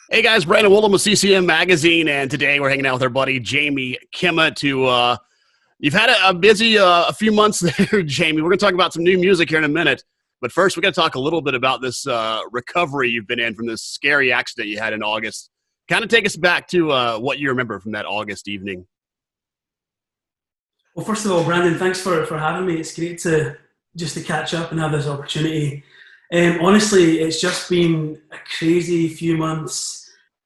Hey guys, Brandon Woolham with CCM Magazine, and today we're hanging out with our buddy Jamie Kimmett. You've had a busy a few months there, Jamie. We're going to talk about some new music here in a minute, but first we got to talk a little bit about this recovery you've been in from this scary accident you had in August. Kind of take us back to what you remember from that August evening. Well, first of all, Brandon, thanks for having me. It's great to just to catch up and have this opportunity. Honestly, it's just been a crazy few months,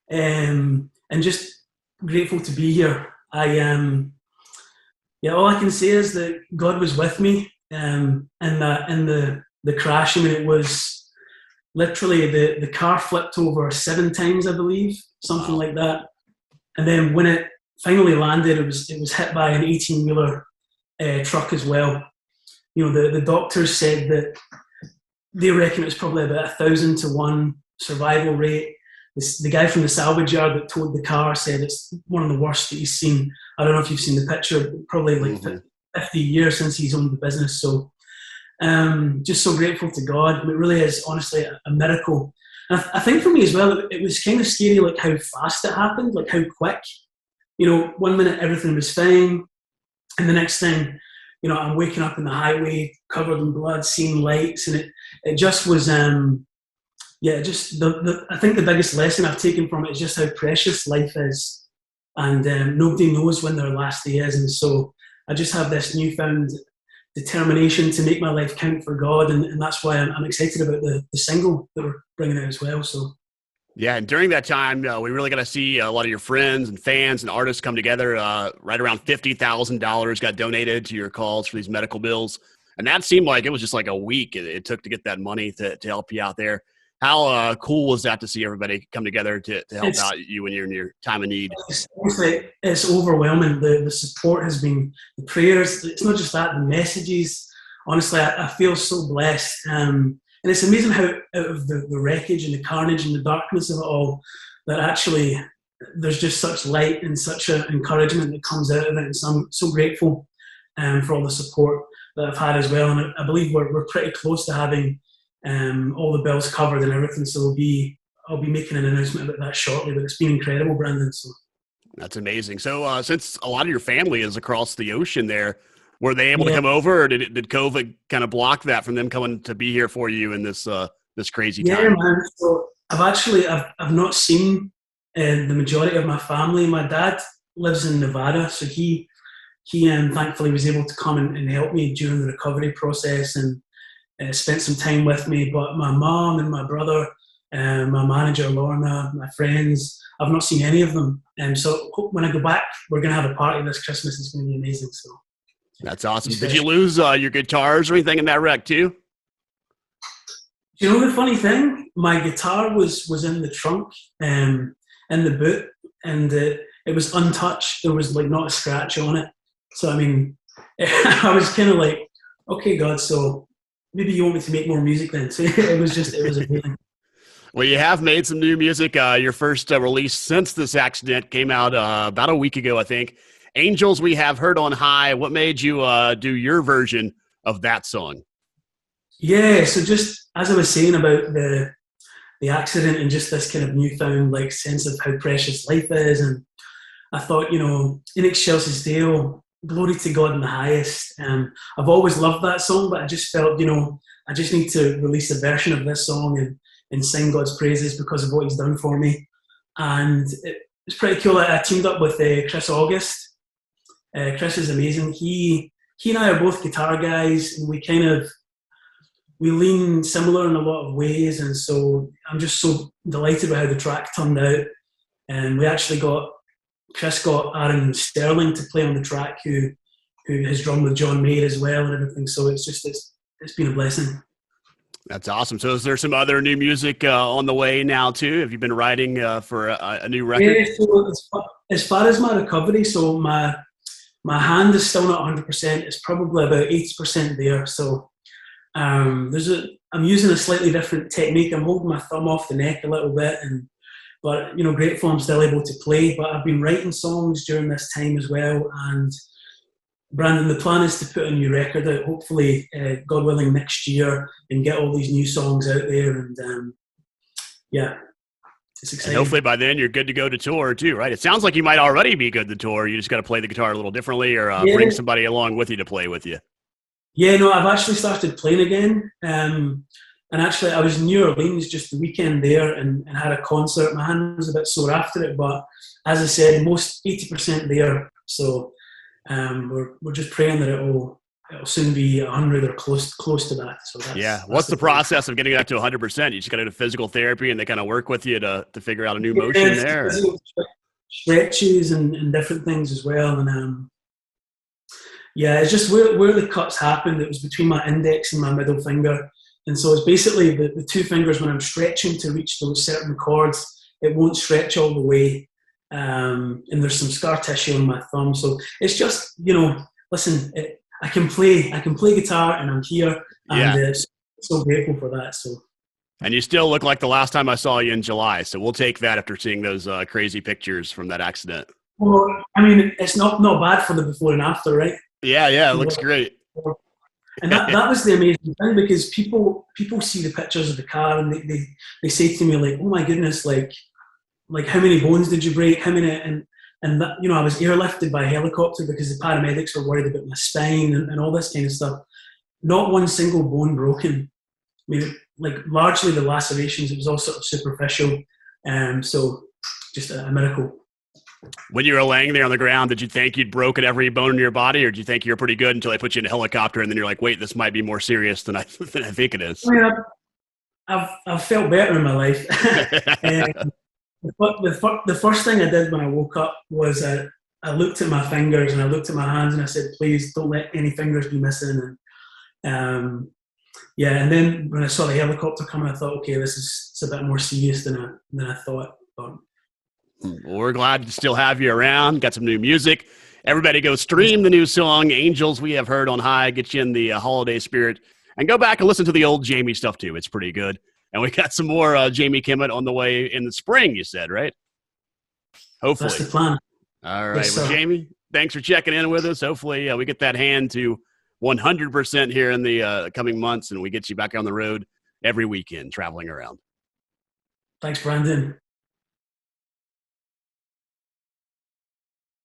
and just grateful to be here. Yeah, all I can say is that God was with me, in the crash. I mean, it was literally the car flipped over 7 times, I believe, something Wow. like that. And then when it finally landed, it was hit by an 18-wheeler truck as well. You know, the doctors said that they reckon it's probably about 1,000 to 1 survival rate. The guy from the salvage yard that towed the car said it's one of the worst that he's seen. I don't know if you've seen the picture, probably like Hmm. 50 years since he's owned the business. So just so grateful to God. It really is honestly a miracle. And I think for me as well, it was kind of scary, like how fast it happened, like how quick. You know, 1 minute everything was fine, and the next thing, you know, I'm waking up in the highway covered in blood, seeing lights, and it just was, yeah, just I think the biggest lesson I've taken from it is just how precious life is, and nobody knows when their last day is, and so I just have this newfound determination to make my life count for God, and that's why I'm excited about the single that we're bringing out as well. So Yeah, and during that time, we really got to see a lot of your friends and fans and artists come together. Right around $50,000 got donated to your cause for these medical bills, and that seemed like it was just like a week it took to get that money to help you out there. How cool was that to see everybody come together to help it's out you when you're in your time of need? honestly, it's overwhelming. The support has been, the prayers. It's not just that, the messages. Honestly, I feel so blessed. And it's amazing how out of the wreckage and the carnage and the darkness of it all, that actually there's just such light and such a encouragement that comes out of it. And so I'm so grateful for all the support that I've had as well. And I believe we're pretty close to having all the bills covered and everything. So I'll be making an announcement about that shortly. But it's been incredible, Brandon. So That's amazing. So, since a lot of your family is across the ocean there, were they able to yeah, come over, or did COVID kind of block that from them coming to be here for you in this crazy yeah, time? man. So I've not seen the majority of my family. My dad lives in Nevada, so he thankfully was able to come and help me during the recovery process and spent some time with me. But my mom and my brother, my manager Lorna, my friends, I've not seen any of them. And so when I go back, we're gonna have a party this Christmas. It's gonna be amazing. So That's awesome. just Did fish. you lose your guitars or anything in that wreck too? Do you know the funny thing? My guitar was in the trunk, in the boot, and it was untouched. There was like not a scratch on it. So I mean, I was kind of like, okay, God, so maybe you want me to make more music then. So it was amazing. Well, you have made some new music. Your first release since this accident came out about a week ago, I think. Angels We Have Heard on High. What made you do your version of that song? Yeah. So just as I was saying about the accident and just this kind of newfound like sense of how precious life is, and I thought, you know, in excelsis Deo, glory to God in the highest. I've always loved that song, but I just felt, you know, I just need to release a version of this song and sing God's praises because of what He's done for me. And it's pretty cool. I teamed up with Chris August. Chris is amazing. He and I are both guitar guys, and we lean similar in a lot of ways. And so I'm just so delighted with how the track turned out. And we actually got Chris got Aaron Sterling to play on the track, who has drummed with John Mayer as well and everything. So it's been a blessing. That's awesome. So, is there some other new music on the way now too? Have you been writing for a new record? Yeah. So as far as my recovery, so my hand is still not 100%. It's probably about 80% there. So I'm using a slightly different technique. I'm holding my thumb off the neck a little bit, and but you know, grateful I'm still able to play. But I've been writing songs during this time as well, and Brandon, the plan is to put a new record out, hopefully, God willing, next year, and get all these new songs out there. And yeah, it's And exciting. hopefully by then you're good to go to tour too, right? It sounds like you might already be good to tour. You just got to play the guitar a little differently, or Yeah, bring somebody along with you to play with you. yeah. No, I've actually started playing again. And actually, I was in New Orleans just the weekend there and had a concert. My hand was a bit sore after it, but as I said, most 80% there. So we're just praying that it'll soon be 100 or close to that. So Yeah. that's What's the the plan. process of getting that to 100%? You just got to do physical therapy and they kind of work with you to figure out a new motion Yes, there. stretches and different things as well. And yeah, it's just where the cuts happened. It was between my index and my middle finger. And so it's basically the two fingers when I'm stretching to reach those certain chords, it won't stretch all the way. And there's some scar tissue on my thumb. So it's just, listen, I can play guitar and I'm here. Yeah. And so grateful for that. So. And you still look like the last time I saw you in July. So we'll take that after seeing those crazy pictures from that accident. Well, I mean, it's not bad for the before and after, right? Yeah. It looks great. And that was the amazing thing, because people see the pictures of the car and they say to me like, oh my goodness, like how many bones did you break? How many? And that, I was airlifted by helicopter because the paramedics were worried about my spine and all this kind of stuff. Not one single bone broken. I mean, like largely the lacerations, it was all sort of superficial. So just a miracle. When you were laying there on the ground, did you think you'd broken every bone in your body, or did you think you were pretty good until they put you in a helicopter and then you're like, wait, this might be more serious than I think it is? I mean, I've felt better in my life. But the first thing I did when I woke up was I looked at my fingers and I looked at my hands and I said, please don't let any fingers be missing. And and then when I saw the helicopter coming, I thought, okay, it's a bit more serious than I thought. But, well, we're glad to still have you around. Got some new music. Everybody go stream the new song, Angels We Have Heard on High. Get you in the holiday spirit. And go back and listen to the old Jamie stuff, too. It's pretty good. And we got some more Jamie Kimmett on the way in the spring, you said, right? Hopefully. that's the plan. All right. Yes, well, sir. Jamie, thanks for checking in with us. Hopefully we get that hand to 100% here in the coming months, and we get you back on the road every weekend traveling around. Thanks, Brandon.